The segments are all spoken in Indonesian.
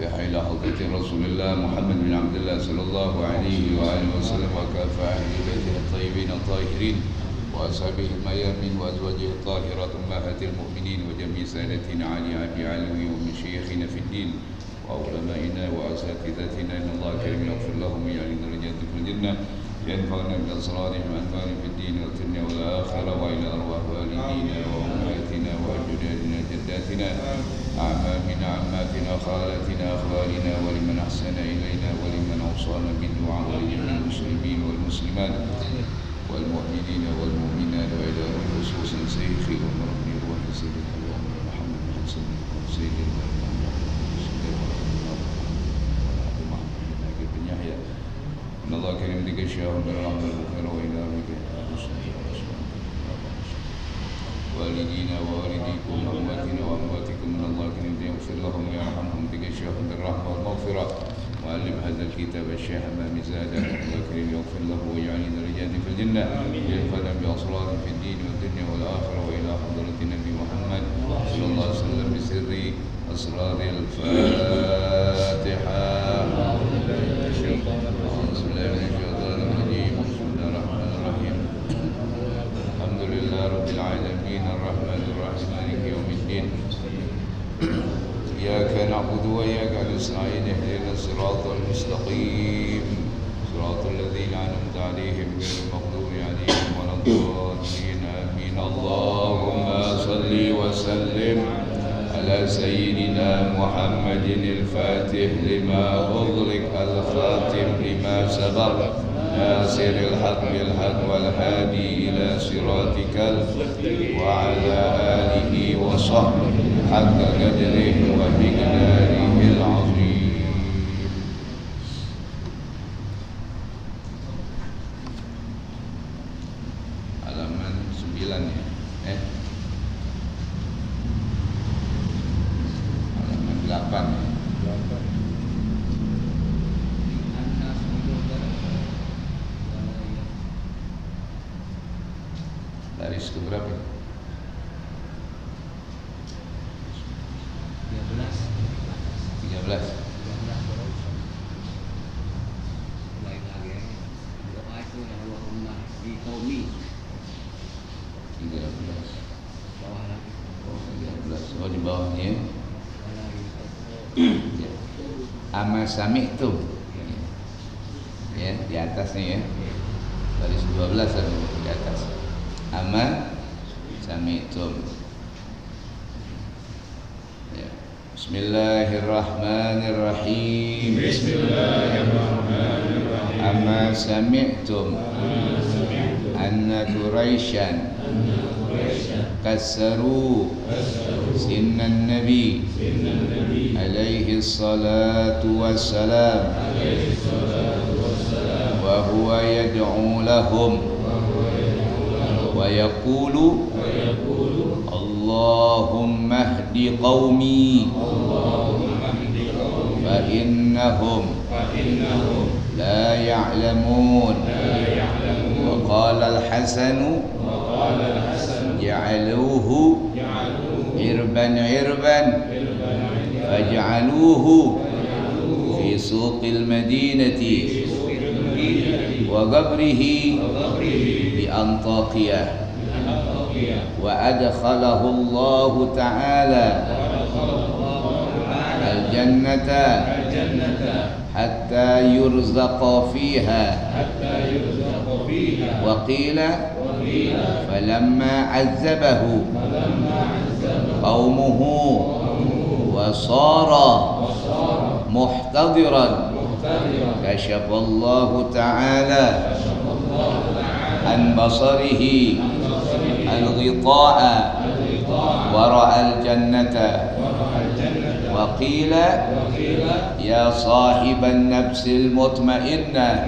الفاتحة إلى حضرة رسول الله محمد بن عبد الله صلى الله عليه وآله وسلم وكافة أهل بيته الطيبين الطاهرين وأصحابه الميامين وأزواجه الطاهرات أمهات المؤمنين وجميع سادتنا علي أبي علوي ومشايخنا في الدين وعلمائنا وأساتذتنا إن الله كريم يغفر لهم ويجعل درجات في الجنة ينفعنا بأسرارهم وأنفعنا في الدين والدنيا والآخرة وإلى أرواح والدينا وأمهاتنا وأجدادنا جداتنا أعمامنا عماتنا خالاتنا أخوالنا ولمن أحسن إلينا ولمن أوصانا بالدعاء ولجميع المسلمين والمسلمات والمؤمنين والمؤمنات وإلى خصوصا شيخي ومربي روح سيدنا محمد بن حسن سيدنا إن الله كريم بك الشيخ بالرحمة والخير وإلى بك والدينا ووالديكم وأمواتنا وأمواتكم إن الله كريم يغفر لهم ويرحمهم بك الشيخ بالرحمة والمغفرة وألم هذا الكتاب الشيخ أمام زاده الله كريم يغفر له ويجعل درجات في الجنة ينفعنا بأسرار في الدين والدنيا والآخرة وإلى حضرة النبي محمد صلى الله عليه وسلم بسر أسرار الفاتحة. الحمد لله رب العالمين الرحمن الرحيم مالك يوم الدين إياك نعبد وإياك نستعين اهدنا الصراط المستقيم صراط الذين أنعمت عليهم غير المغضوب عليهم ولا الضالين آمين. اللهم صل وسلم على سيدنا محمد الفاتح لما أغلق الخاتم لما سبق ناصر الحق بالحق والهادي إلى صراطك وعلى آله وصحبه حق قدره ومقداره العظيم. Halaman 9 ya. Halaman 8 ya. Baris ke berapa? 13. Baik lagi doa itu yang Allahumma di qaumi 13. bawah lagi 13. Oh di bawahnya ya. Ama sami'tum ya di atasnya ya. Baris 12 ada di atas. Ama sami'tum ya. Bismillahirrahmanirrahim. Bismillahirrahmanirrahim. Ama sami'tum anna Quraisyan kassaru sinnan nabi alaihi salatu wassalam wa huwa yad'u lahum wa yaqulu Allahumma ihdi qaumi fa innahum la ya'lamun. Wa qala al-Hasan ja'aluhu irban faj'aluhu fi suqil madinati wa qabrihi bi Antakiyah wa adkhalahu Allah ta'ala al-jannata hatta yurzaqa fiha wa qila falamma azzabahu qaumuhu wa sara muhtadiran kashafa Allah ta'ala an basarihi al-ghita'a wa ra'a al-jannata wa qila ya sahiban nafsil mutmainnah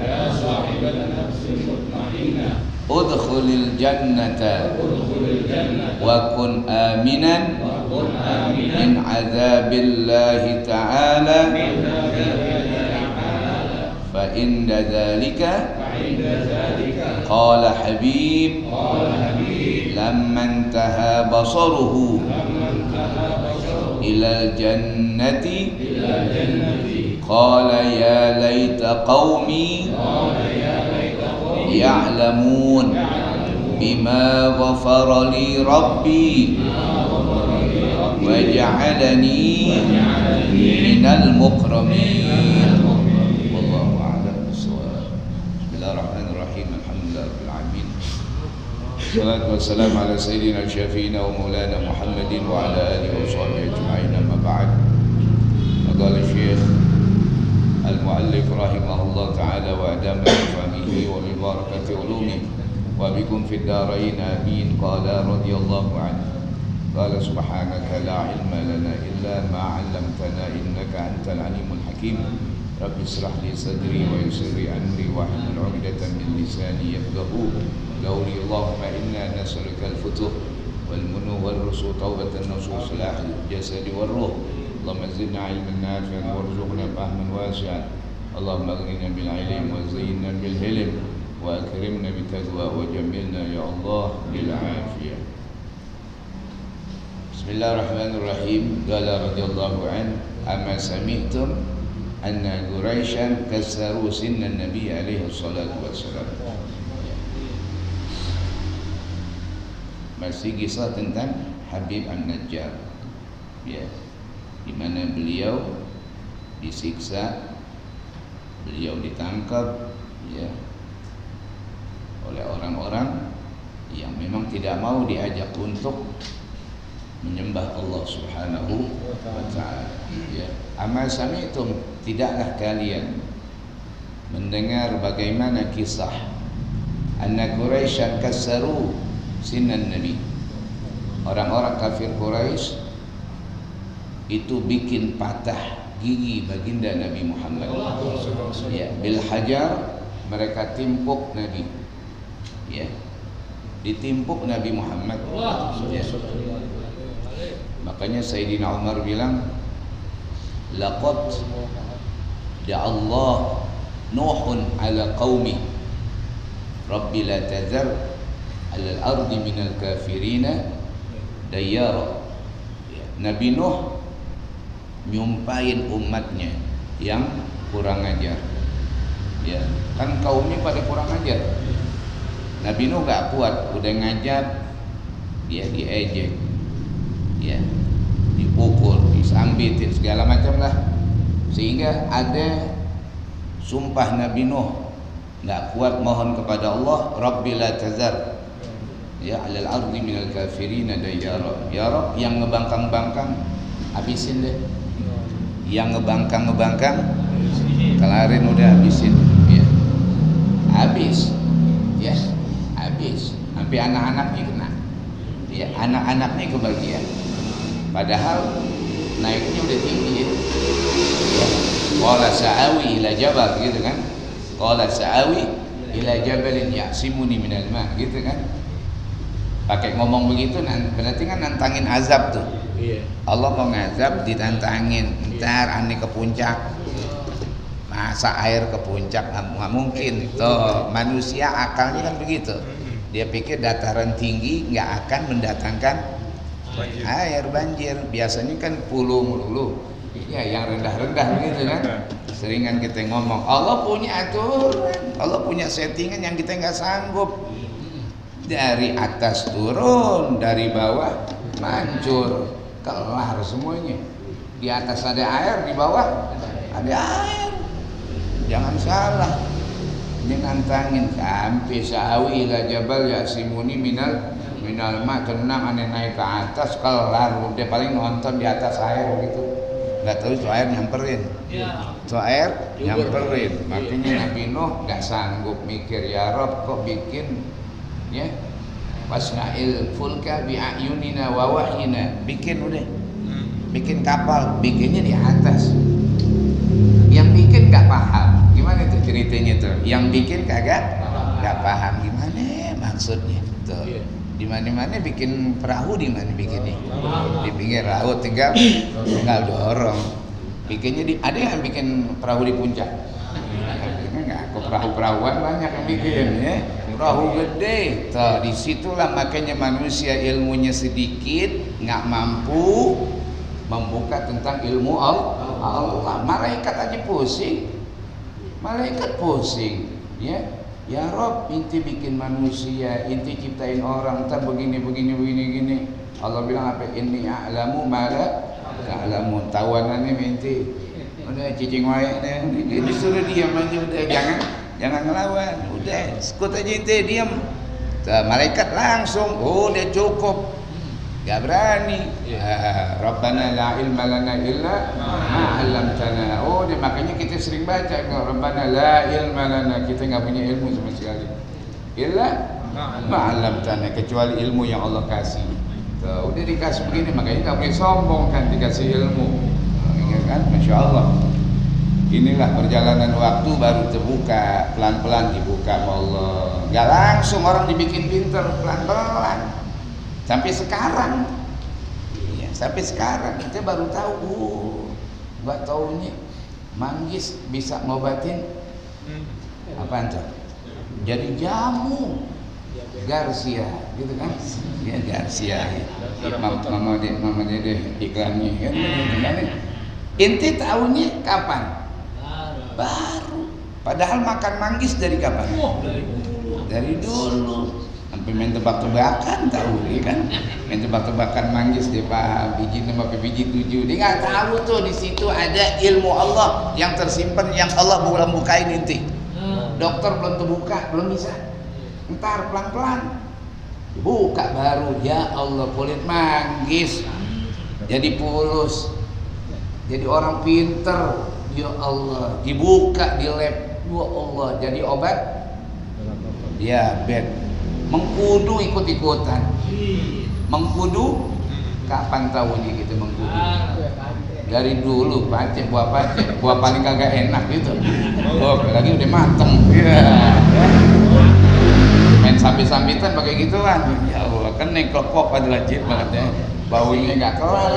udkhulil jannata wa kun aminan min azabillahi ta'ala fa inda dhalika qala Habib lamma intaha basaruhu ilal jannati qala ya laita qaumi ya'lamun bima ghafara li rabbi wa ja'alani minal mukramin. Wallahu a'lam bissawab. Bismillahirrahmanirrahim. Alhamdulillah rabbil alamin. Wassalatu wassalamu ala sayyidina syafiina wa maulana Muhammadin wa ala alihi wa sahbihi ajma'in. Amma ba'd. Qala Syekh Al-Muallif rahimahullah ta'ala wa adama bi fahmihi wa bi barakati ulumihi wa bikum fid darain amin. Qala radhiyallahu anhu qala subhanaka la ilma lana illa ma 'allamtana innaka antal alimul hakim. Rabbi israh li sadri wa yassir li amri wa hlul 'uqdatam min lisani yafqahu qawli. Allahumma inna nas'aluka al-futuh wal munuh wal rusuh tawbatan nasuh salah al-jasad wal ruh. Allahumma zidna 'ilman nafi'an warzuqna fahman wasi'an. Allahumma aghnina bil 'ilm wa zayyinna bil hilm wa akrimna bit taqwa wa jammilna ya Allah bil 'afiyah. Bismillahirrahmanirrahim. Qala radhiyallahu an amma sami'tum anna Quraisyan kassaru sinna Nabi alaihi salatu wassalam. Masih kisah tentang Habib An-Najjar, ya, di mana beliau disiksa, beliau ditangkap, ya, oleh orang-orang yang memang tidak mau diajak untuk menyembah Allah Subhanahu wa ta'ala, ya. Amma sami'tum, tidaklah kalian mendengar bagaimana kisah anna Quraisyan kassaru sinan Nabi, orang-orang kafir Quraisy itu bikin patah gigi baginda Nabi Muhammad, ya, bil hajar, mereka timpuk Nabi, ya, ditimpuk Nabi Muhammad, ya. Makanya Sayyidina Umar bilang, laqad ja'allah Nuhun ala qaumi Rabbi la tazar ala al-ardi minal kafirina dayyara. Nabi Nuh nyumpahin umatnya yang kurang ajar, ya, kan kaumnya pada kurang ajar. Nabi Nuh gak kuat, udah ngajar dia diejek, ya, dipukul, disambitin segala macam lah, sehingga ada sumpah Nabi Nuh gak kuat mohon kepada Allah, Rabbi la tazar ya alal ardi minal kafirina dayyara. Ya Rabb, yang ngebangkang-bangkang habisin deh, yang ngebangkang-ngebangkang kelarin, udah habisin, ya, habis, ya, habis, sampai anak-anaknya kena, ya, anak-anaknya kebagian, padahal naiknya udah tinggi, ya. Qala sa'awi ila jabal, gitu kan, qala sa'awi ila jabalin ya'simuni minal ma', gitu kan, pakai ngomong begitu, berarti kan nantangin azab tuh. Allah mau ngazab ditantangin, ntar aneh ke puncak, masa air ke puncak, nggak mungkin. Tuh manusia akalnya kan begitu, dia pikir dataran tinggi nggak akan mendatangkan air banjir, biasanya kan pulau melulu, ya, yang rendah-rendah begitu kan. Seringan kita ngomong Allah punya aturan, Allah punya settingan yang kita nggak sanggup. Dari atas turun, dari bawah mancur, kelar semuanya. Di atas ada air, di bawah ada air. Jangan salah, nantangin sampai sa'awi ila jabal ya'simuni minal ma', tenang aneh naik ke atas, kelar, udah paling nonton di atas air gitu. Nggak tahu itu air nyamperin, itu air nyamperin. Makanya Nabi Nuh nggak sanggup mikir, ya Rob kok bikin, ya, wasna'il fulka bi'ayunina wa wahyina, bikin udah, bikin kapal, bikinnya di atas. Yang bikin nggak paham, gimana tuh ceritanya tuh? Yang bikin kagak nggak paham gimana maksudnya tuh. Di mana-mana bikin perahu, di mana bikinnya? Di pinggir laut, tinggal dorong. Bikinnya ada yang bikin perahu di puncak? Enggak, kok perahu-perahuan banyak yang bikin, ya. Perahu gede, tuh disitulah makanya manusia ilmunya sedikit, nggak mampu membuka tentang ilmu Allah. Malaikat aja pusing. Malaikat pusing, ya. Ya Rob, inti bikin manusia, inti ciptain orang, ntar begini gini. Allah bilang apa? Inni a'lamu ma la ta'lamun. Tawanannya inti. Udah cicing wae deh. Disuruh diam aja udah, jangan ngelawan. Udah, sekut aja inti diam. Malaikat langsung, udah cukup. Gak berani. Rabbana la ilma lana illa ma 'allamtana. Oh, dia makanya kita sering baca Rabbana la ilma lana, kita enggak punya ilmu sama sekali. Illa ma 'allamtana, kecuali ilmu yang Allah kasih. Tuh, udah dikasih begini, makanya enggak boleh sombong kan dikasih ilmu. Ya kan? Masya Allah. Inilah perjalanan waktu baru terbuka, pelan-pelan dibuka sama Allah. Enggak langsung orang dibikin pinter, pelan-pelan. Sampai sekarang, ya, sampai sekarang kita baru tahu. Nggak taunya manggis bisa ngobatin apaan tuh? Jadi jamu Garcia, gitu kan? Ya Garcia. Mama deh iklannya. Kan? Inti tahunya kapan? Baru. Padahal makan manggis dari kapan? Dari dulu. Sampai main tebak-tebakan tahu dia kan, main tebak-tebakan manggis dia paham biji 6 sampai biji 7. Dia nggak tahu tuh di situ ada ilmu Allah yang tersimpan, yang Allah belum bukain inti. Dokter belum terbuka, belum bisa. Ntar pelan-pelan dibuka baru. Ya Allah, kulit manggis jadi mulus, jadi orang pinter. Ya Allah, dibuka di lab. Ya Allah, jadi obat diabetes. Mengkudu ikut-ikutan. Mengkudu kapan tahunya gitu mengkudu? Dari dulu buah pacek, buah paling kagak enak gitu. Oh, lagi udah mateng. Yeah. Main sambil-sambitan pakai gituan. Ya Allah, kan neklepok pada lajib banget ya. Baunya enggak kelar.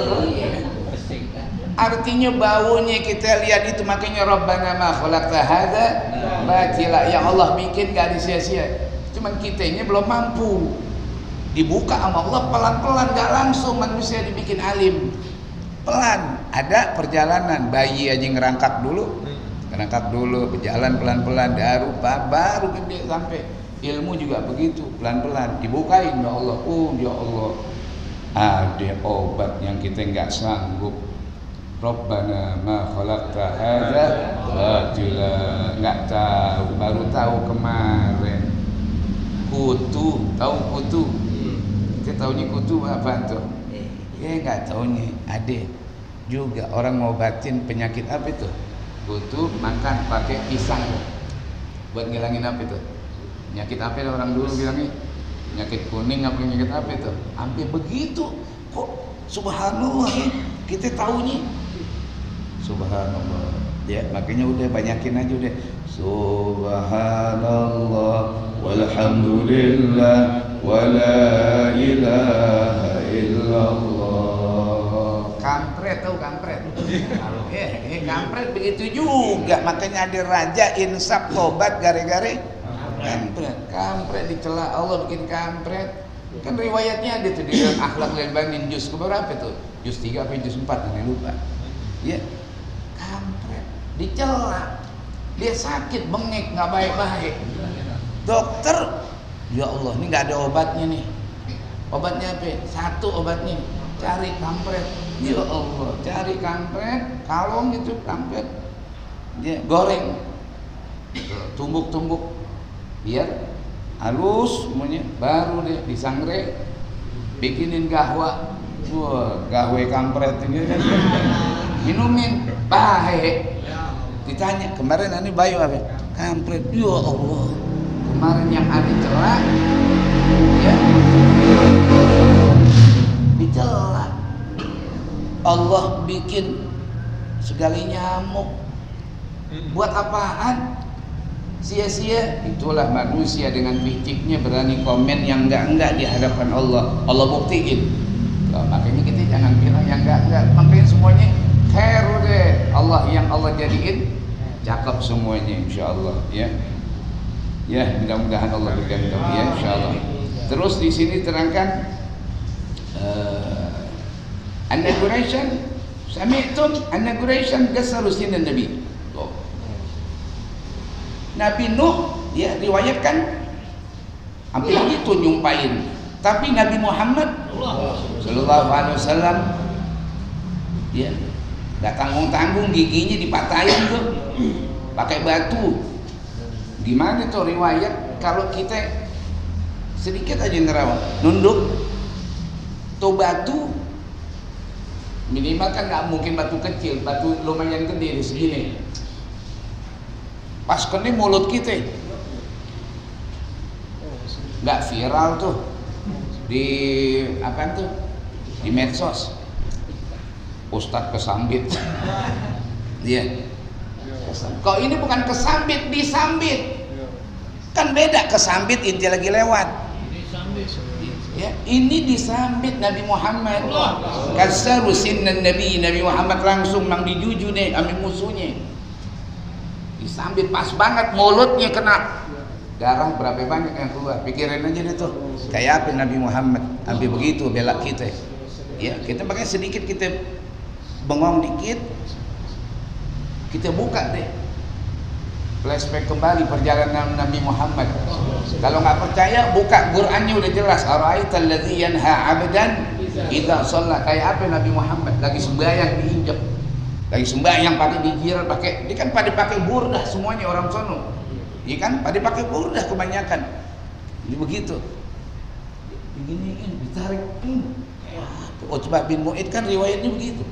Artinya baunya kita lihat itu, makanya Rabbana ma khalaqta hadza batila. Yang Allah bikin enggak disia-sia. Cuman kitanya belum mampu. Dibuka sama Allah pelan-pelan, gak langsung manusia dibikin alim. Pelan, ada perjalanan. Bayi aja ngerangkak dulu, berjalan pelan-pelan, baru gede sampai. Ilmu juga begitu, pelan-pelan dibukain ya Allah. Oh ya Allah, ada obat yang kita nggak sanggup. Rabbana ma khalaqta hadza batila. Nggak tahu, baru tahu kemarin. Kutu, tahu kutu? Kita tahunya kutu apa tuh? Ya nggak tahunya. Ada juga orang ngobatin penyakit apa itu? Kutu makan pakai pisang buat ngilangin apa itu? Penyakit apa orang dulu bilangnya? Penyakit kuning apa penyakit apa itu? Sampai begitu. Kok subhanallah ya? Kita tahunya subhanallah. Ya makanya udah banyakin aja udah. Subhanallah walhamdulillah wala ilaha illallah. Kampret, tahu kampret? Kampret begitu juga. Makanya ada raja insaf tobat gara-gara kampret dicela Allah bikin kampret. Kan riwayatnya ada tuh di dalam Akhlak Lil Banin juz keberapa tuh? Juz 3 apa juz 4 nanti lupa. Ya. Kampret dicela. Dia sakit, bengek, nggak baik-baik. Dokter, ya Allah, ini nggak ada obatnya nih. Obatnya apa? Satu obatnya, cari kampret. Ya Allah, cari kampret, kalong gitu kampret. Dia goreng, tumbuk-tumbuk, biar halus semuanya. Baru deh disangre, bikinin gahwa. Wah, gahwe kampret ini kan. Minumin, baik. Ditanya kemarin ani bayu apa? Kampret. Ya Allah. Kemarin yang ada celah, ya dicela. Allah bikin segala nyamuk. Buat apaan? Sia-sia. Itulah manusia dengan fisiknya berani komen yang enggak di hadapan Allah. Allah buktiin. Nah, makanya kita jangan bilang yang enggak. Makanya semuanya khair deh. Allah yang Allah jadiin cakep semuanya insyaallah ya. Ya, mudah-mudahan Allah berikan kita ya insyaallah. Terus di sini terangkan An-Quraisyan Sami'tum anna Quraisyan kasaru sinan Nabi. Oh. Nabi Nuh ya riwayatkan hampir begitu nyumpain. Tapi Nabi Muhammad sallallahu alaihi wasallam ya enggak tanggung-tanggung, giginya dipatahin tuh pakai batu. Gimana tuh riwayat kalau kita sedikit aja nerawang nunduk tuh batu minimal kan nggak mungkin batu kecil, batu lumayan gede di segini. Pas kena mulut kita nggak viral tuh di apa tuh di medsos, Ustadz kesambit. Iya. Kok ini bukan kesambit, disambit. Kan beda, kesambit inti lagi lewat. Ya, ini disambit Nabi Muhammad. Kasaru sinnan Nabi, Nabi Muhammad langsung nang dijuju deh ame musuhnya. Disambit pas banget, mulutnya kena. Darah berapa banyak yang keluar. Pikirin aja deh tuh. Kayak apa Nabi Muhammad ambil begitu bela kita. Ya, kita pakai sedikit kita bengong dikit. Kita buka deh. Flashback kembali perjalanan Nabi Muhammad. Kalau nggak percaya, buka Qurannya udah jelas. Ara'aital ladzi yanha 'abdan idza shalla. Kayak apa Nabi Muhammad lagi sembahyang diinjak. Lagi sembahyang pakai dijirat pakai, dia kan pada pakai burdah semuanya orang sono. Iya kan? Pada pakai burdah kebanyakan. Jadi begitu. Beginiin, ditarik. Utsbah bin Mu'id kan riwayatnya begitu.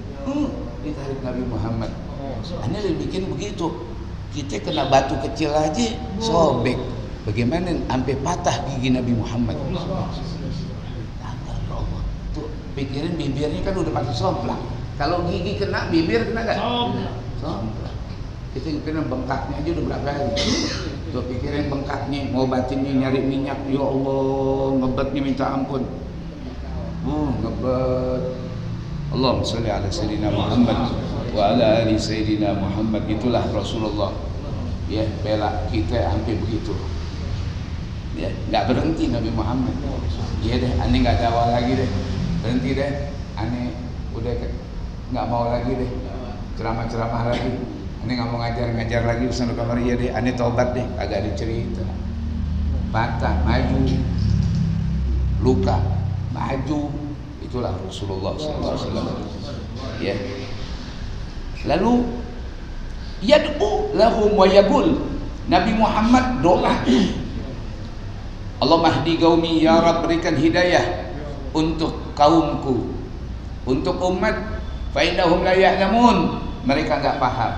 Ditarik Nabi Muhammad. Ini lebih bikin begitu. Kita kena batu kecil aja sobek. Bagaimana sampai patah gigi Nabi Muhammad? Tuh pikirin bibirnya kan udah pakai somplak. Kalau gigi kena, bibir kena nggak? Somplak. Kita kena bengkaknya aja udah berapa hari. Tuh pikirin bengkaknya, mau batinnya nyari minyak. Ya Allah, ngebetnya minta ampun. Ngebet. Allahumma sholli ala sayyidina Muhammad wa ala ali sayyidina Muhammad. Itulah Rasulullah ya, bela kita hampir begitu ya, nggak berhenti Nabi Muhammad. Iya deh, aneh nggak dakwah lagi deh, berhenti deh, aneh udah nggak mau lagi deh ceramah lagi, aneh nggak mau ngajar lagi urusan kamar. Iya deh, aneh tobat deh, agak ada cerita patah maju, luka maju. Itulah Rasulullah SAW ya. Lalu yad'u lahum wa yaqul, Nabi Muhammad doa, Allah mahdi qaumi, ya Rabb berikan hidayah untuk kaumku, untuk umat. Fa innahum la ya'lamun, mereka enggak paham,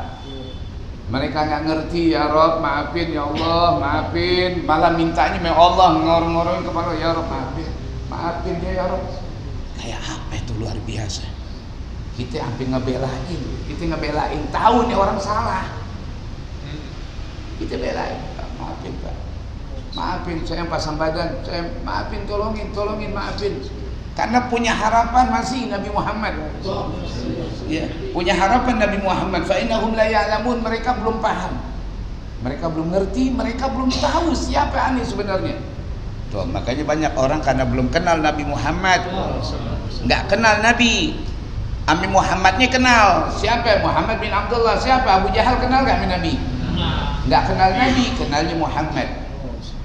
mereka enggak ngerti. Ya Rabb maafin, ya Allah maafin, malah mintanya ya Allah ngorong-ngorongin kepala, ya Rabb maafin dia ya Rabb. Kayak apa itu luar biasa. Kita hampir ngebelain, tahu nih orang salah, kita belain, Pak, maafin Pak, maafin saya pasang badan, saya maafin, tolongin maafin, karena punya harapan masih Nabi Muhammad ya, punya harapan Nabi Muhammad. Fa innahum la ya'lamun, mereka belum paham, mereka belum ngerti, mereka belum tahu siapa aneh sebenarnya. Tuh, makanya banyak orang karena belum kenal Nabi Muhammad, nggak kenal Nabi. Ami Muhammadnya kenal. Siapa? Muhammad bin Abdullah. Siapa? Abu Jahal kenal gak Nabi? Nggak kenal Nabi, kenalnya Muhammad.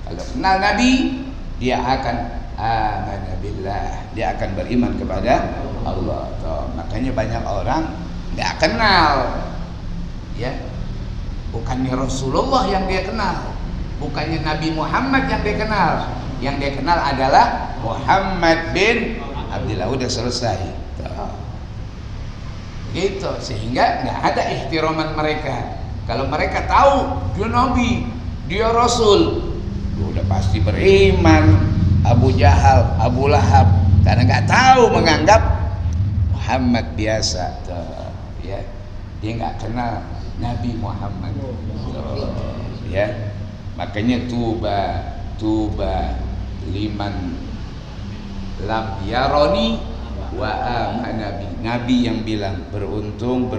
Kalau kenal Nabi, dia akan amana billah, dia akan beriman kepada Allah. Tuh, makanya banyak orang nggak kenal ya, bukannya Rasulullah yang dia kenal, bukannya Nabi Muhammad yang dia kenal. Yang dia kenal adalah Muhammad bin Abdullah. Udah selesai. Gitu, sehingga nggak ada ihtiraman mereka. Kalau mereka tahu dia Nabi, dia Rasul, udah pasti beriman. Abu Jahal, Abu Lahab, karena nggak tahu, menganggap Muhammad biasa, tuh, ya, dia nggak kenal Nabi Muhammad, ya. Makanya tuba liman lam yaroni wa amanabi. Nabi yang bilang beruntung.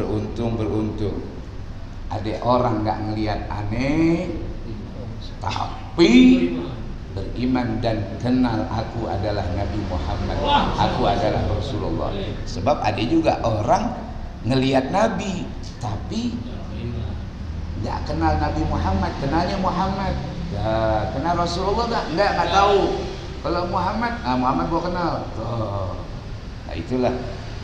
Ada orang nggak ngelihat aneh, tapi beriman dan kenal aku adalah Nabi Muhammad, aku adalah Rasulullah. Sebab ada juga orang ngelihat Nabi, tapi nggak kenal Nabi Muhammad, kenalnya Muhammad. Ya, kenal Rasulullah nggak tahu. Kalau Muhammad, Muhammad gua kenal. Nah, itulah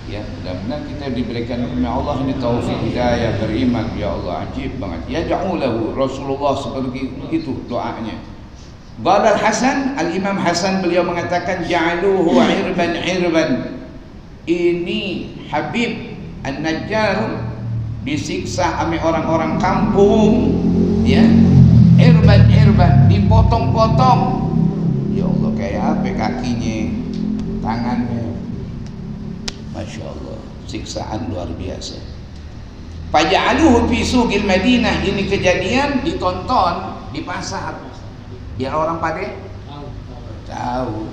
ya, mudah-mudahan kita diberikan oleh Allah ini taufik hidayah beriman. Ya Allah, ajib banget. Ya ja'ulahu Rasulullah seperti itu doanya. Qala Hasan, Al-Imam Hasan beliau mengatakan ja'aluhu irban. Ini Habib An-Najjar disiksa oleh orang-orang kampung, ya. Irban dipotong-potong. Ya Allah, kayak apa kakinya, tangannya. Masya Allah, siksaan luar biasa. Faja'aluhu fi suqil Madinah. Ini kejadian ditonton di pasar, biar orang pada tahu,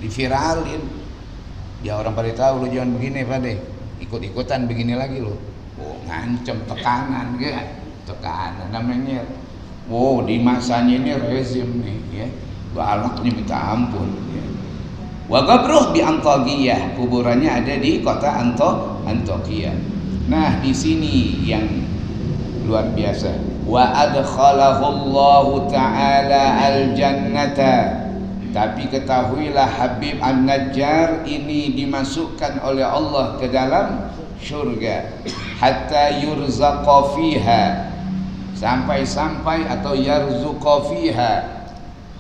diviralin. Ya orang pada tahu, lo jangan begini pada, ikut-ikutan begini lagi lo. Oh, ngancem tekanan, ya, tekanan namanya. Oh, di masanya ini rezim nih, ya, galaknya minta ampun. Ya. Wa qabruh bi Antakiyah, kuburannya ada di kota Antakiyah. Nah, di sini yang luar biasa. Wa adkhalahu Allah taala al-jannata. Tapi ketahuilah Habib An-Najjar ini dimasukkan oleh Allah ke dalam syurga. Hatta yurzaqa fiha, sampai atau yarzuqa fiha,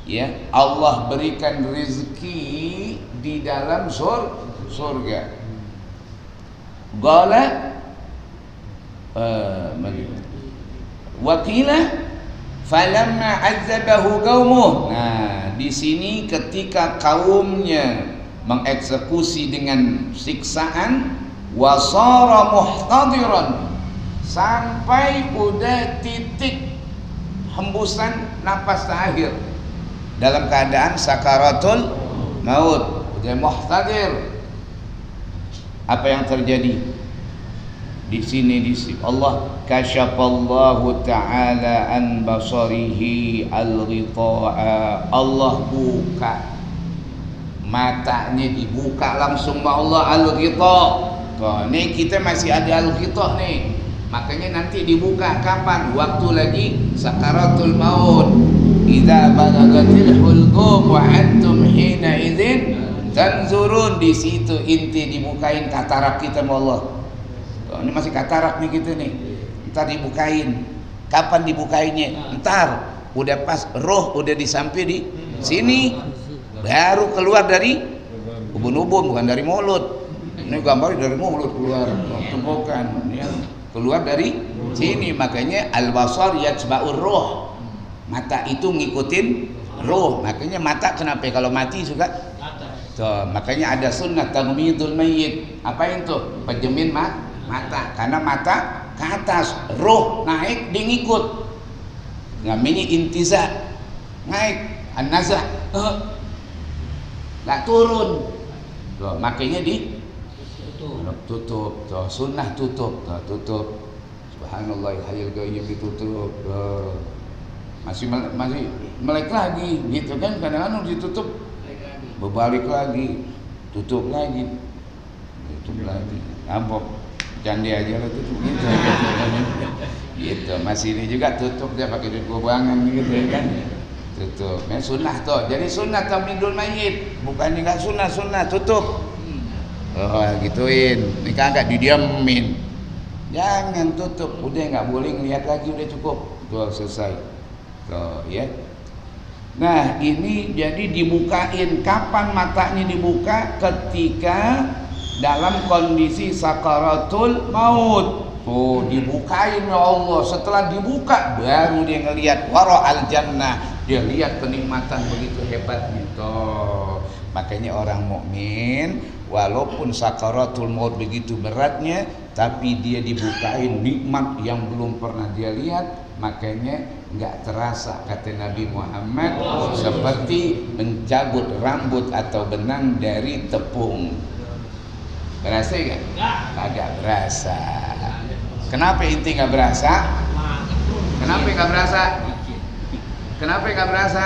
ya, Allah berikan rezeki di dalam surga. Qala wakila falamma azzabahu qaumuh. Nah, di sini ketika kaumnya mengeksekusi dengan siksaan, wasara muhtadiran, sampai udah titik hembusan napas terakhir, dalam keadaan sakaratul maut, udah muhtadir. Apa yang terjadi di sini? Allah kasyafallahu taala an basarihi al-ghita'a. Allah buka matanya, dibuka langsung sama Allah al-ghita'. Nih kita masih ada al-ghita' nih. Makanya nanti dibuka kapan? Waktu lagi sakaratul maut. Idza balagatil hulqum wa antum hina idzin tanzurun. Di situ inti dibukain katarak kita sama Allah. Ini masih katarak nih kita nih. Ntar dibukain. Kapan dibukainnya? Ntar udah pas roh udah disampai di sini, baru keluar dari ubun-ubun, bukan dari mulut. Ini gambar dari mulut keluar, tenggorokan, ya. Keluar dari sini. Makanya al-basar yatba'ur ruh. Mata itu ngikutin roh. Makanya mata kenapa kalau mati suka? Tuh, makanya ada sunnah taghmidul mayyit. Apa itu? Pejemin mata. Karena mata ke atas, roh naik dia ngikut. Namanya intiza. Naik, an-nazah. Enggak turun. Tuh, makanya tutup. Tuh, sunnah tutup. Tuh, tutup. Subhanallah hayyul qayyum ditutup. Masih melek lagi gitu kan, kadang-kadang ditutup berbalik lagi, tutup lagi, ngambok candi aja lah tutup gitu. Gitu, masih ini juga tutup, dia pakai duit buangan gitu kan, tutup. Nah, sunnah tuh, jadi sunnah tamidul mayyit, bukan enggak sunnah tutup. Oh, gituin, ini kagak didiamin, jangan tutup, udah nggak boleh ngeliat lagi, udah cukup, tuh selesai. Tuh, ya. Nah, ini jadi dibukain. Kapan matanya dibuka? Ketika dalam kondisi sakaratul maut. Oh, dibukain ya Allah. Setelah dibuka baru dia ngelihat wara'al jannah. Dia lihat kenikmatan begitu hebatnya. Tuh. Makanya orang mukmin walaupun sakaratul maut begitu beratnya, tapi dia dibukain nikmat yang belum pernah dia lihat. Makanya enggak terasa, kata Nabi Muhammad, seperti mencabut rambut atau benang dari tepung. Berasa enggak? Kagak berasa. Kenapa inti enggak berasa? Kenapa enggak berasa? Kenapa enggak berasa?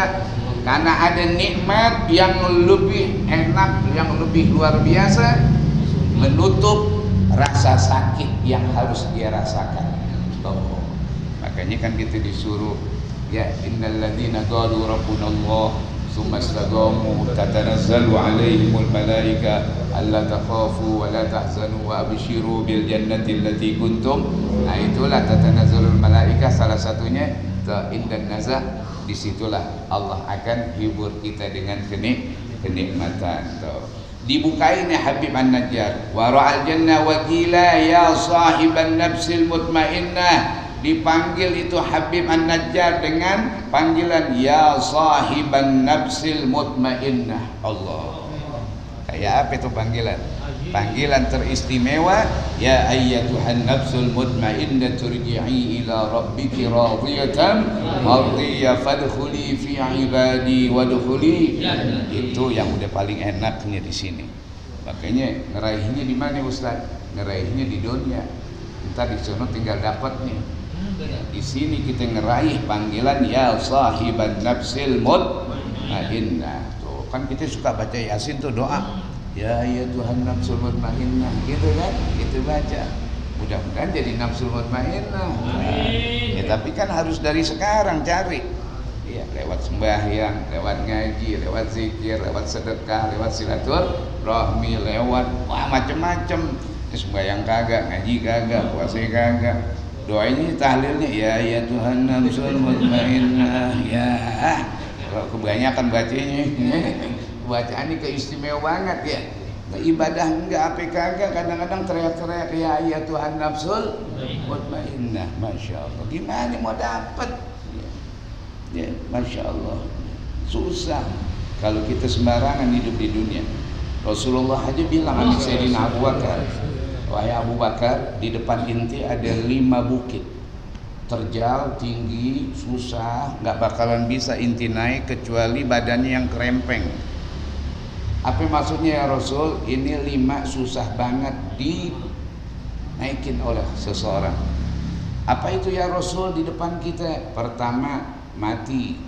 Karena ada nikmat yang lebih enak, yang lebih luar biasa, menutup rasa sakit yang harus dia rasakan. Oh, makanya kan kita disuruh ya innal ladzina qalu rabbuna Allah tsumma istaqamu tatanazzalu alaihimul malaika alla takhafu wa la tahzanu wa abshiru bil jannati allati kuntum. Nah itulah tatanazzalul malaika, salah satunya indan nazah. Disitulah Allah akan hibur kita dengan kenikmatan. Dibukain ya Habib An-Najjar wa ra'al jannah wa qila ya sahiban nafsil mutmainnah. Dipanggil itu Habib An-Najjar dengan panggilan ya sahiban nafsil mutmainnah. Allah, kayak apa itu panggilan? Panggilan teristimewa, ya ayyatuhan nafsul mutmainnah turji'i ila rabbiki radiyatan mardiyah fadkhuli fi ibadi wadkhuli. Itu yang udah paling enaknya di sini. Makanya ngeraihnya di mana Ustaz? Ngeraihnya di dunia. Entar di sana tinggal dapatnya. Di sini kita ngeraih panggilan ya sahiban nafsil mutmainnah. Tuh kan kita suka baca Yasin tuh doa. Ya Tuhan nafsul mutmainnah, gitu kan? Itu baca. Mudah-mudahan jadi nafsul mutmainnah. Ya tapi kan harus dari sekarang cari. Ya, lewat sembahyang, lewat ngaji, lewat zikir, lewat sedekah, lewat silaturahmi, lewat macam-macam. Sembahyang kagak, ngaji kagak, puasa kagak. Doanya tahlilnya ya Tuhan nafsul mutmainnah. Ya, kalau kebanyakan bacanya bacaan ini keistimewa banget ya. Nah, ibadah enggak apa kagak, kadang-kadang teriak-teriak ya Tuhan nafsul mutmainnah. Masya Allah, gimana mau dapat ya, Masya Allah. Susah kalau kita sembarangan hidup di dunia. Rasulullah aja bilang sama Sayyidina Abu Bakar, wahai Abu Bakar, di depan inti ada 5 bukit, terjal, tinggi, susah, nggak bakalan bisa inti naik kecuali badannya yang kerempeng. Apa maksudnya ya Rasul? Ini 5 susah banget dinaikin oleh seseorang. Apa itu ya Rasul di depan kita? Pertama, mati,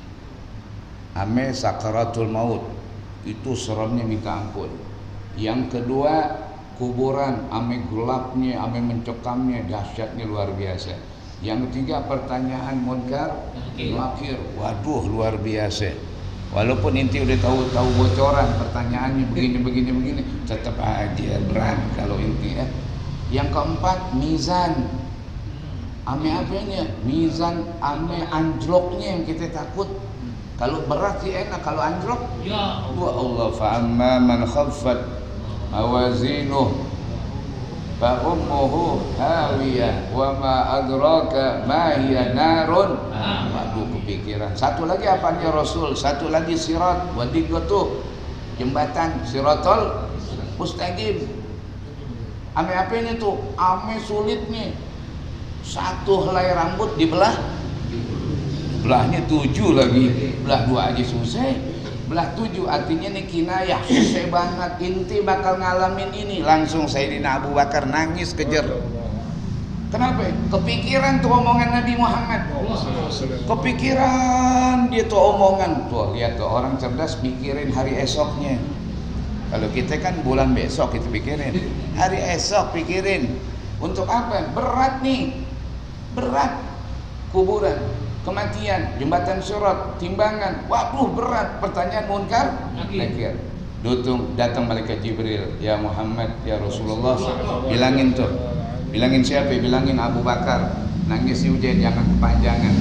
ame sakaratul maut, itu seremnya minta ampun. Yang kedua, kuburan, ame gelapnya, ame mencekamnya, dahsyatnya luar biasa. Yang ketiga, pertanyaan munkar nakir, waduh luar biasa. Walaupun inti udah tahu bocoran pertanyaannya begini, tetap aja berat kalau inti ya. Yang keempat, mizan. Ame apanya? Mizan ame anjloknya yang kita takut. Kalau berat sih enak, kalau anjlok ya Allah. Fa'amma man khaffat mawazinuh fa ummuhu hawiyah wa ma adraka ma hiya narun. Waduh, kepikiran. Satu lagi apanya Rasul? Satu lagi sirat, wadigatu, jembatan siratul mustaqim. Ame apa ini tuh? Ame sulitnya. Satu helai rambut dibelah, belahnya 7 lagi, belah 2 aja susah, belah 7 artinya nih kinayah, susah banget. Inti bakal ngalamin ini. Langsung Sayyidina Abu Bakar nangis kejer. Kenapa? Kepikiran tuh omongan Nabi Muhammad. Kepikiran dia tuh omongan. Tuh lihat tuh orang cerdas mikirin hari esoknya. Kalau kita kan bulan besok kita pikirin, hari esok pikirin. Untuk apa? Berat nih, berat. Kuburan, kematian, jembatan sirat, timbangan. Waduh berat. Pertanyaan munkar nakir. Datang malaikat Jibril, ya Muhammad, ya Rasulullah, bilangin tuh. Bilangin siapa? Bilangin Abu Bakar. Nangis udah, jangan kepanjangan.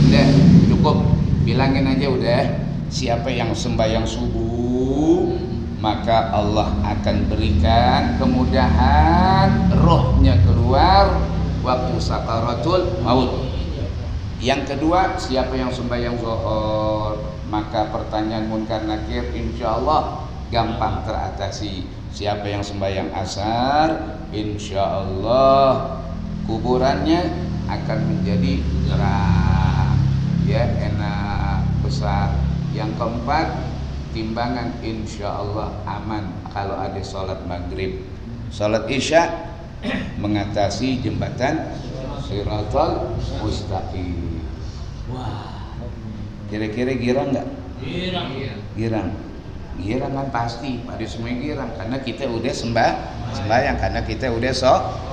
Udah cukup, bilangin aja udah. Siapa yang sembahyang subuh, maka Allah akan berikan kemudahan rohnya keluar waktu sakaratul maut. Yang kedua, siapa yang sembahyang zuhur, maka pertanyaan munkar nakir insyaallah gampang teratasi. Siapa yang sembahyang asar, insyaallah kuburannya akan menjadi terang, ya, enak, besar. Yang keempat, timbangan insyaallah aman kalau ada sholat maghrib. Sholat isya mengatasi jembatan siratal mustaqim. Wah, kira-kira girang nggak? Girang. Girang. Girang kan pasti, pada semua girang karena kita udah sembahyang, karena kita udah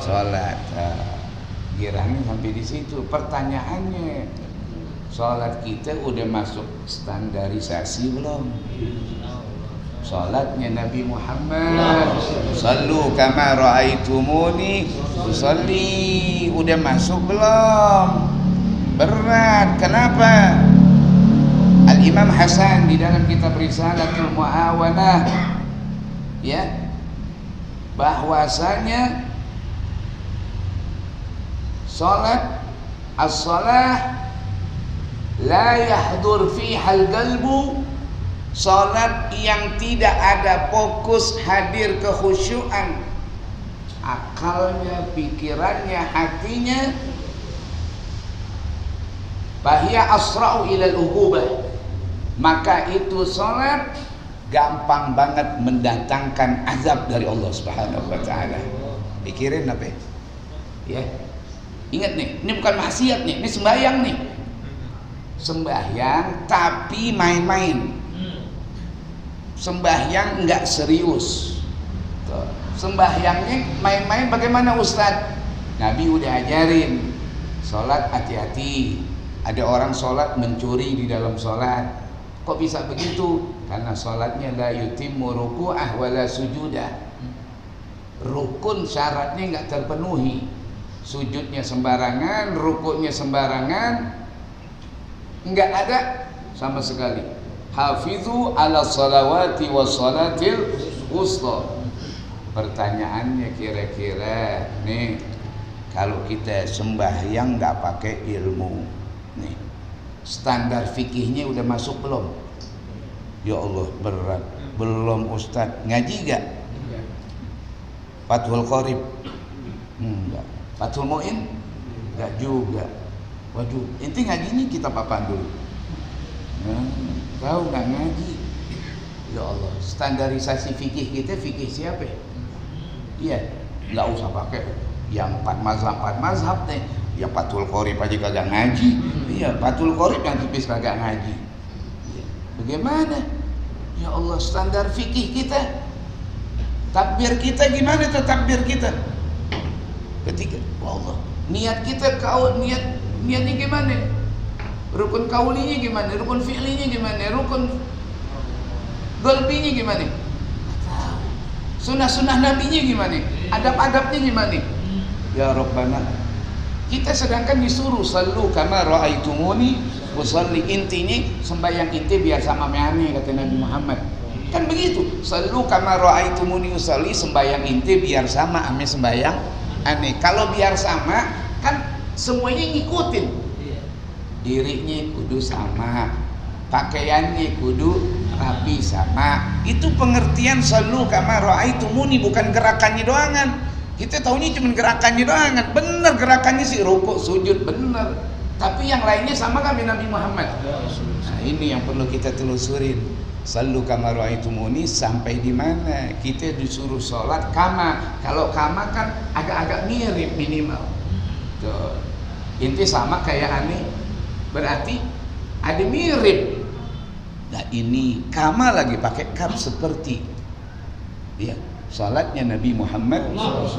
sholat. Girangnya sampai di situ. Pertanyaannya, sholat kita udah masuk standarisasi belum? Sholatnya Nabi Muhammad, sallu kama ra'aitumuni usalli, udah masuk belum? Berat. Kenapa? Al-Imam Hasan di dalam kitab Risalatul Mu'awanah, ya, bahwasanya salat as-salah la yahdur fiha al-qalbu, salat yang tidak ada fokus hadir kekhusyuan akalnya, pikirannya, hatinya, bahia asra'u ila al-uqubah, maka itu salat gampang banget mendatangkan azab dari Allah Subhanahu wa taala. Pikirin apa? Ya. Ingat nih, ini bukan maksiat nih, ini sembahyang nih. Sembahyang tapi main-main. Sembahyang enggak serius. Tuh. Sembahyangnya main-main bagaimana Ustaz? Nabi udah ajarin. Salat hati-hati. Ada orang salat mencuri di dalam salat. Kok bisa begitu? Karena salatnya la yutimmu ruku'ah wala sujudah. Rukun syaratnya enggak terpenuhi. Sujudnya sembarangan, rukuknya sembarangan, enggak ada sama sekali. Hafizu ala salawati was salatil wusta. Pertanyaannya kira-kira nih, kalau kita sembahyang enggak pakai ilmu nih, standar fikihnya udah masuk belum? Ya Allah, berat. Belum Ustaz. Ngaji gak? Fathul Qorib? Enggak. Fathul Mu'in? Enggak juga. Waduh, inti ngajinya kita papan dulu. Tahu nggak ngaji? Ya Allah, standarisasi fikih kita fikih siapa? Iya, nggak usah pakai yang 4 mazhab nih. Ya Fathul Qorib aja kagak ngaji. Iya, Fathul Qorib yang tipis kagak ngaji. Ya, bagaimana? Ya Allah, standar fikih kita. Takbir kita gimana tuh takbir kita? Ketika Allah, niat kita niatnya gimana? Rukun kaulinya gimana? Rukun fi'linya gimana? Rukun qalbinya gimana? Sunnah-sunnah nabinya gimana? Adab-adabnya gimana? Ya Rabbana, kita sedangkan disuruh sallu kama ra'aitumuni usalli, intinya sembahyang inti biar sama meane kata Nabi Muhammad. Kan begitu, sallu kama ra'aitumuni usalli, sembahyang inti biar sama ame sembahyang aneh. Kalau biar sama kan semuanya ngikutin. Dirinya kudu sama, pakaiannya kudu rapi sama. Itu pengertian sallu kama ra'aitumuni, bukan gerakannya doangan. Kita tahunya cuma gerakannya doangan. Bener gerakannya sih, rukuk, sujud, bener. Tapi yang lainnya sama kami Nabi Muhammad. Nah, ini yang perlu kita telusurin. Sallu kama ra'aitumuni sampai di mana? Kita disuruh sholat kama. Kalau kama kan agak-agak mirip minimal. Tuh. Inti sama kayak aneh. Berarti ada mirip. Nah ini kama lagi pakai kaf seperti. Ya. Salatnya Nabi Muhammad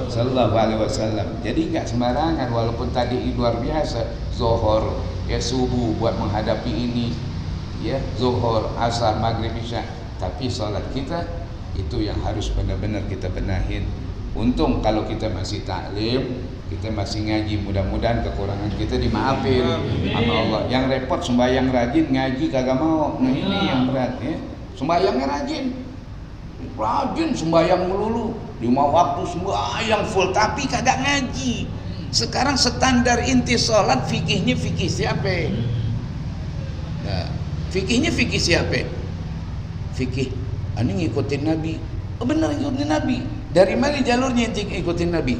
sallallahu alaihi wasallam. Jadi enggak sembarangan, walaupun tadi luar biasa zuhur, ya subuh buat menghadapi ini, ya zuhur, asar, maghrib, isya, tapi salat kita itu yang harus benar-benar kita benahin. Untung kalau kita masih taklim, kita masih ngaji, mudah-mudahan kekurangan kita dimaafin sama Allah. Yang repot sembahyang rajin, ngaji kagak mau. Nah ini yang berat ya. Sembahyangnya rajin sembahyang melulu, 5 waktu sembahyang full, tapi kagak ngaji. Sekarang standar inti sholat fikihnya fikih siapa? Nah, fikihnya fikih siapa? Fikih ini ngikutin Nabi. Oh benar, ngikutin Nabi. Dari mana jalurnya ngikutin Nabi?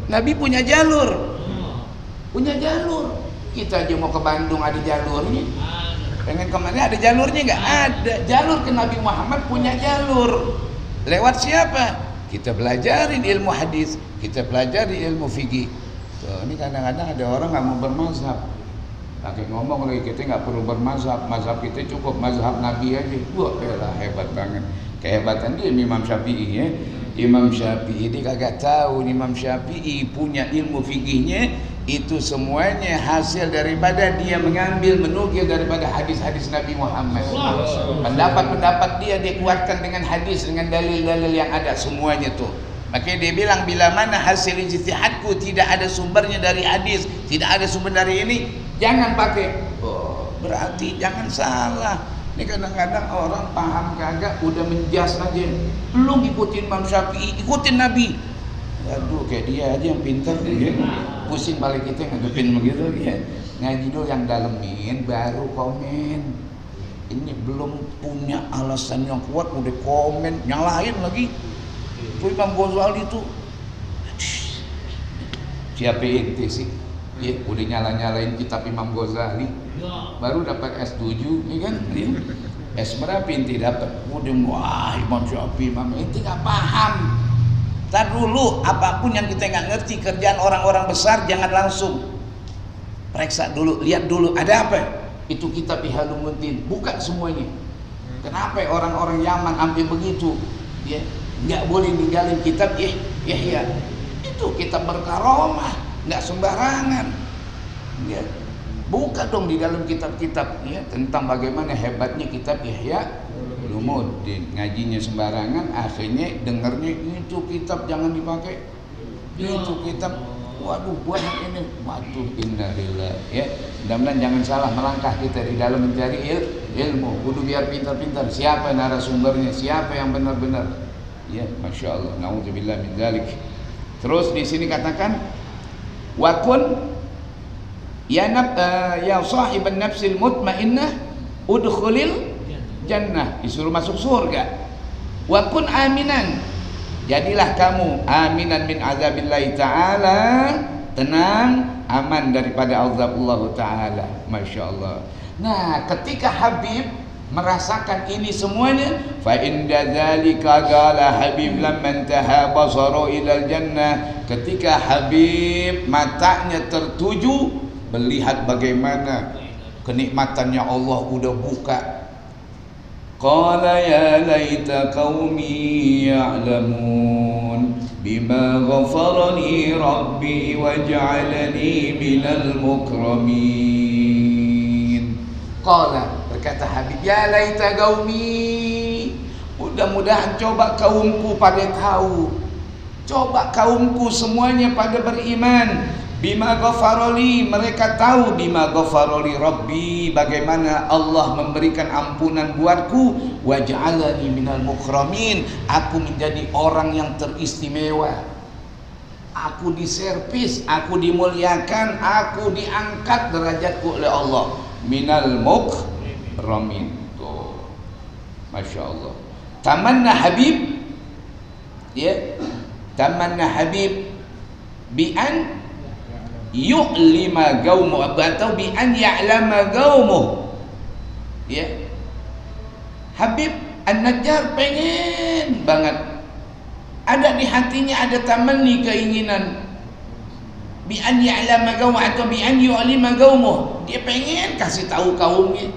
Nabi punya jalur. Punya jalur. Kita aja mau ke Bandung ada jalurnya. Pengen kemana ada jalurnya? Nggak ada. Jalur ke Nabi Muhammad punya jalur. Lewat siapa? Kita belajarin ilmu hadis, kita pelajari ilmu fikih. Tuh, ini kadang-kadang ada orang nggak mau bermazhab. Pakai ngomong lagi, kita nggak perlu bermazhab, mazhab kita cukup mazhab Nabi aja. Wah, elah, hebat banget. Kehebatan dia Imam Syafi'i ya. Imam Syafi'i dia kagak tahu, Imam Syafi'i punya ilmu fikihnya itu semuanya hasil daripada dia mengambil, menukil daripada hadis-hadis Nabi Muhammad. Pendapat-pendapat dia kuatkan dengan hadis, dengan dalil-dalil yang ada semuanya tuh. Makanya dia bilang, bila mana hasil ijtihadku tidak ada sumbernya dari hadis, tidak ada sumber dari ini, jangan pakai. Oh, berarti jangan salah. Ini kadang-kadang orang paham kagak udah menjas aja. Belum ikutin Imam Syafi'i, ikutin Nabi. Aduh, kayak dia aja yang pintar ya. Pusing balik kita ngadepin begitu ya. Ngaji dulu yang dalemin baru komen. Ini belum punya alasan yang kuat udah komen, nyalahin lagi. Itu Imam Ghazali itu. Siapa ente sih? Ya, udah nyala-nyalain kitab Imam Ghazali. Baru dapat S7, ya kan? S berapa inti dapat? Udah wah Imam Syafi'i, Imam inti nggak paham. Tar dulu, apapun yang kita nggak ngerti kerjaan orang-orang besar jangan langsung. Periksa dulu, lihat dulu ada apa? Itu kitab Ihalumuddin, buka semuanya. Kenapa orang-orang Yaman sampai begitu? Ya, nggak boleh ninggalin kitab Yahya. Itu kitab berkaromah, nggak sembarangan. Ya. Buka dong di dalam kitab-kitab ya, tentang bagaimana hebatnya kitab Ihya Ulumuddin. Ngajinya sembarangan, akhirnya dengarnya itu kitab jangan dipakai. Itu kitab, waduh banyak ini. Waduh, innalillah ya. Mudah-mudahan jangan salah melangkah kita di dalam mencari ilmu. Kudu biar pintar-pintar. Siapa narasumbernya? Siapa yang benar-benar? Ya, masya Allah. Nauzubillah min dzalik. Terus di sini katakan, wa kun ya sahiban nafsil mutmainnah udkhulil jannah, disuruh masuk surga. Wa kun aminan, jadilah kamu aminan min azabillahi ta'ala, tenang, aman daripada azab Allah ta'ala. Masya Allah. Nah, ketika Habib merasakan ini semuanya, fa inda dzalika qala Habib lamman taha basaru ilal jannah, ketika Habib matanya tertuju melihat bagaimana kenikmatannya Allah udah buka. Qala ya laita qaumi ya'lamun bima ghafarani rabbi waj'alani minal mukramin. Qala, berkata Habib, ya laita qaumi, mudah-mudahan coba kaumku pada tahu, coba kaumku semuanya pada beriman. Bima ghafaroli, mereka tahu bima ghafaroli Rabbi, bagaimana Allah memberikan ampunan buatku. Waj'alani minal mukramin, aku menjadi orang yang teristimewa. Aku diservis, aku dimuliakan, aku diangkat derajatku oleh Allah. Minal mukramin. Tuh, masya Allah. Tamanna Habib, ya, tamanna Habib bi'an yu'lima gaumu, atau bi an ya'lama gaumu. Ya, Habib An-Najjar pengen banget, ada di hatinya ada tamanni, keinginan bi an ya'lama gaumu atau bi an yu'lima gaumu. Dia pengen kasih tahu kaumnya.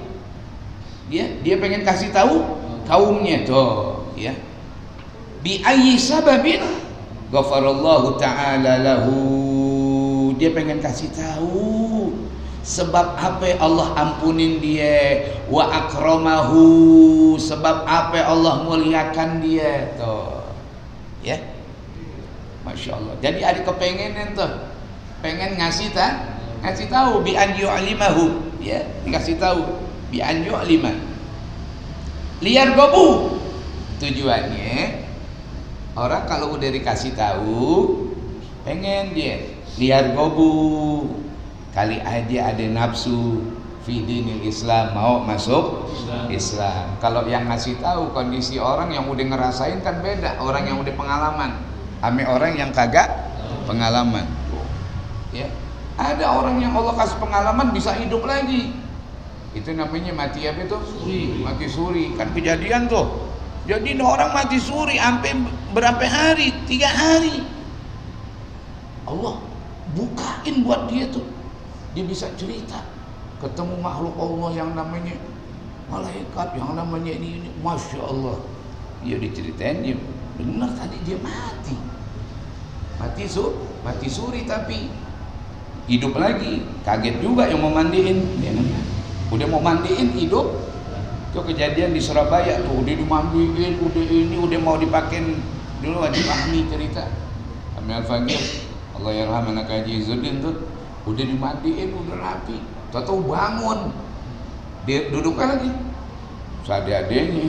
Dia pengen kasih tahu kaumnya tuh, ya. Bi ayyi sababin ghafarallahu ta'ala lahu. Dia pengen kasih tahu sebab apa Allah ampunin dia, wa akramahu, sebab apa Allah muliakan dia tuh, ya. Masya Allah. Jadi ada kepengenan tuh, pengen ngasih tahu bi an yu'limahu, ya, ngasih tahu bi an yu'lima. Liar gobu, tujuannya orang kalau udah dikasih tahu pengen dia liar gobu, kali aja ada nafsu fi dinil Islam, mau masuk Islam. Kalau yang ngasih tahu kondisi orang yang udah ngerasain kan beda, orang yang udah pengalaman ame orang yang kagak pengalaman. Ya, ada orang yang Allah kasih pengalaman bisa hidup lagi, itu namanya mati apa itu? Mati suri. Kan kejadian tuh, jadi orang mati suri sampai berapa hari? 3 hari. Allah bukain buat dia tuh, dia bisa cerita ketemu makhluk Allah yang namanya malaikat, yang namanya ini, Masya Allah. Dia diceritain, dia benar tadi dia mati. Mati suri, tapi hidup lagi. Kaget juga yang mau mandiin. Udah mau mandiin hidup. Itu kejadian di Surabaya tuh, udah dimandiin, udah mau dipakein dulu Haji Fahmi cerita. Kami Al-Faqir, Allah yarham anak Haji Izzuddin tuh, udah dimandiin, udah rapi. Tahu bangun, dia duduk lagi. Adeknya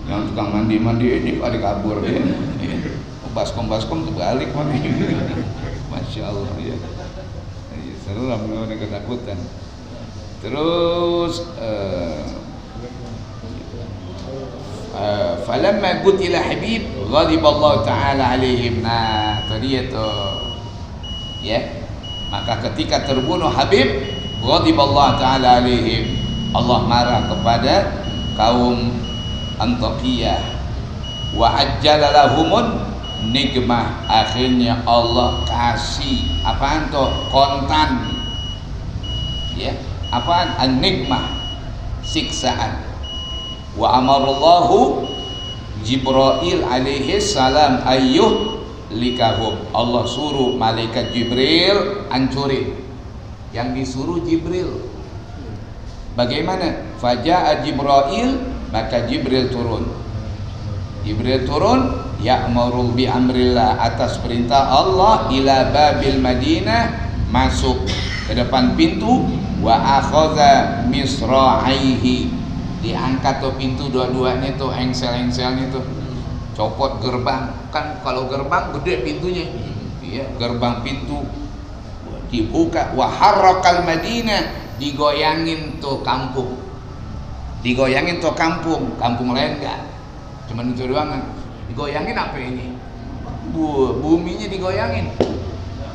yang tukang mandi ini pada kabur ya. Baskom terbalik mandi. Masya Allah ya. Seram ada ketakutan. Terus falamma qutila Habib ghadiballahu ta'ala alaihim. Nah, tadi itu ya. Maka ketika terbunuh Habib, ghadiballahu ta'ala alaihim, Allah marah kepada kaum Antakiyah, wa ajjala lahumun nikmah. Akhirnya Allah kasih apaan tuh? Kontan ya, apaan? An-nikmah, siksaan. Wa amarallahu Jibril alaihi salam ayyuh likahum. Allah suruh malaikat Jibril hancurin. Yang disuruh Jibril. Bagaimana? Faja'a Jibril, maka Jibril turun. Ya'muru bi amrillah, atas perintah Allah, ila babil Madinah, masuk ke depan pintu, wa akhadha misra'aihi, diangkat tuh pintu dua-duanya tuh, engsel-engselnya tuh, copot gerbang. Kan kalau gerbang gede pintunya, ya, gerbang pintu dibuka, wa harrakal Madinah, digoyangin tuh kampung. Kampung lain enggak, cuman itu doang kan. Digoyangin apa ini? Buminya digoyangin.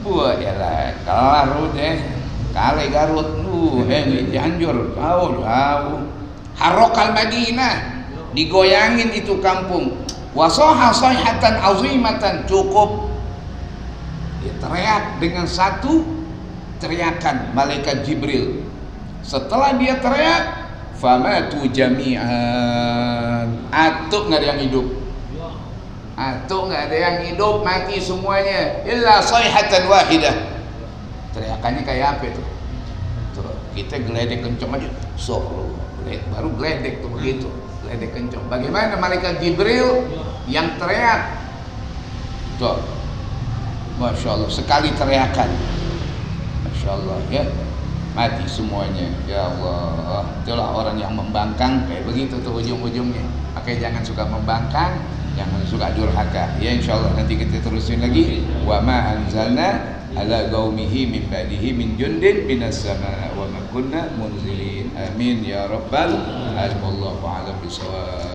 Yalah, kelar udah, kali Garut, Cianjur, jauh. Harokal Madinah, digoyangin itu kampung. Wasoha sayhatan azimatan, cukup dia teriak dengan satu teriakan malaikat Jibril. Setelah dia teriak, famatu jami'an, atuk nggak ada yang hidup, mati semuanya, illa sayhatan wahidah. Teriakannya kayak apa itu? Tuh, kita geledek kencang aja, baru geledek tuh begitu, geledek kencang. Bagaimana malaikat Jibril yang teriak? Tuh, Masya Allah, sekali teriakan, Masya Allah ya, mati semuanya. Ya Allah, itulah orang yang membangkang kayak begitu tuh ujung-ujungnya. Makanya jangan suka membangkang, jangan suka durhaka. Ya insyaallah nanti kita terusin lagi. Wa ma anzalna ala qaumihi min ba'dihi min jundin minas sama wa ma kunna munzilin. Amin ya rabbal alamin. Wallahu a'lam bishawab.